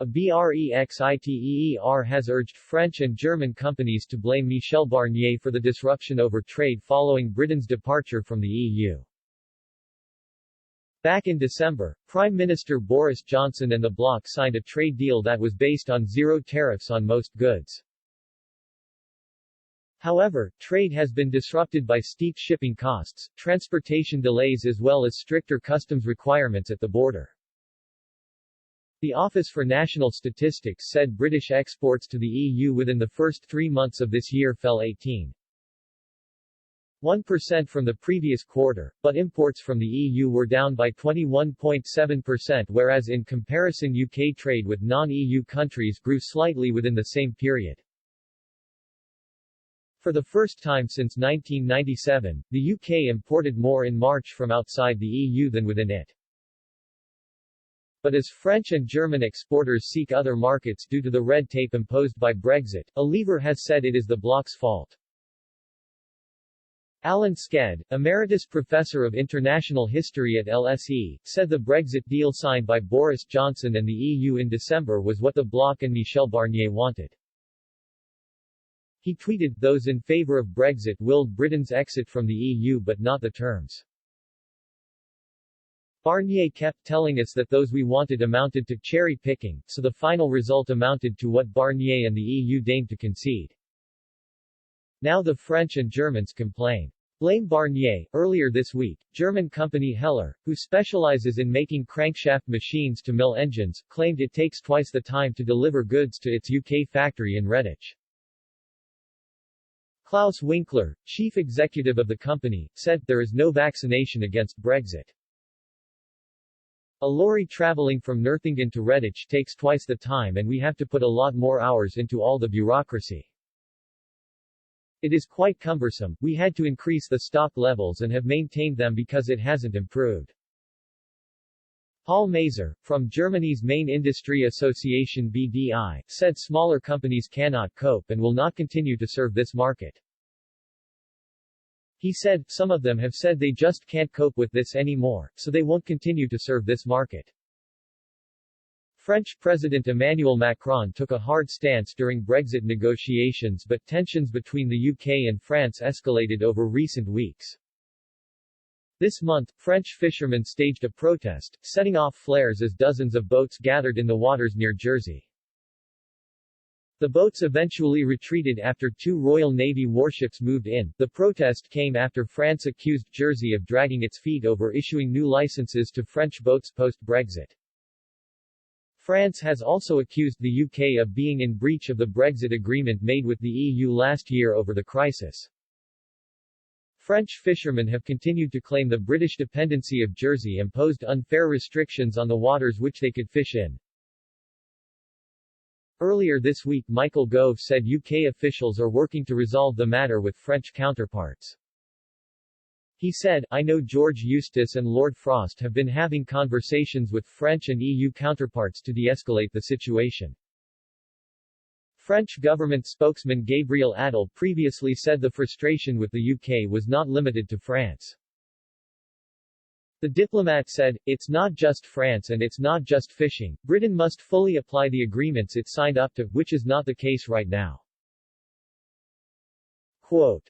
A Brexiter has urged French and German companies to blame Michel Barnier for the disruption over trade following Britain's departure from the EU. Back in December, Prime Minister Boris Johnson and the bloc signed a trade deal that was based on zero tariffs on most goods. However, trade has been disrupted by steep shipping costs, transportation delays as well as stricter customs requirements at the border. The Office for National Statistics said British exports to the EU within the first 3 months of this year fell 18.1% from the previous quarter, but imports from the EU were down by 21.7%, whereas in comparison UK trade with non-EU countries grew slightly within the same period. For the first time since 1997, the UK imported more in March from outside the EU than within it. But as French and German exporters seek other markets due to the red tape imposed by Brexit, a leaver has said it is the bloc's fault. Alan Sked, Emeritus Professor of International History at LSE, said the Brexit deal signed by Boris Johnson and the EU in December was what the bloc and Michel Barnier wanted. He tweeted, "Those in favour of Brexit willed Britain's exit from the EU but not the terms. Barnier kept telling us that those we wanted amounted to cherry-picking, so the final result amounted to what Barnier and the EU deigned to concede. Now the French and Germans complain. Blame Barnier." Earlier this week, German company Heller, who specializes in making crankshaft machines to mill engines, claimed it takes twice the time to deliver goods to its UK factory in Redditch. Klaus Winkler, chief executive of the company, said, "There is no vaccination against Brexit. A lorry traveling from Nürtingen to Redditch takes twice the time and we have to put a lot more hours into all the bureaucracy. It is quite cumbersome, we had to increase the stock levels and have maintained them because it hasn't improved." Paul Mazer, from Germany's main industry association BDI, said smaller companies cannot cope and will not continue to serve this market. He said, "Some of them have said they just can't cope with this anymore, so they won't continue to serve this market." French President Emmanuel Macron took a hard stance during Brexit negotiations, but tensions between the UK and France escalated over recent weeks. This month, French fishermen staged a protest, setting off flares as dozens of boats gathered in the waters near Jersey. The boats eventually retreated after 2 Royal Navy warships moved in. The protest came after France accused Jersey of dragging its feet over issuing new licenses to French boats post-Brexit. France has also accused the UK of being in breach of the Brexit agreement made with the EU last year over the crisis. French fishermen have continued to claim the British dependency of Jersey imposed unfair restrictions on the waters which they could fish in. Earlier this week, Michael Gove said UK officials are working to resolve the matter with French counterparts. He said, "I know George Eustace and Lord Frost have been having conversations with French and EU counterparts to de-escalate the situation." French government spokesman Gabriel Attal previously said the frustration with the UK was not limited to France. The diplomat said, "It's not just France and it's not just fishing. Britain must fully apply the agreements it signed up to, which is not the case right now." Quote,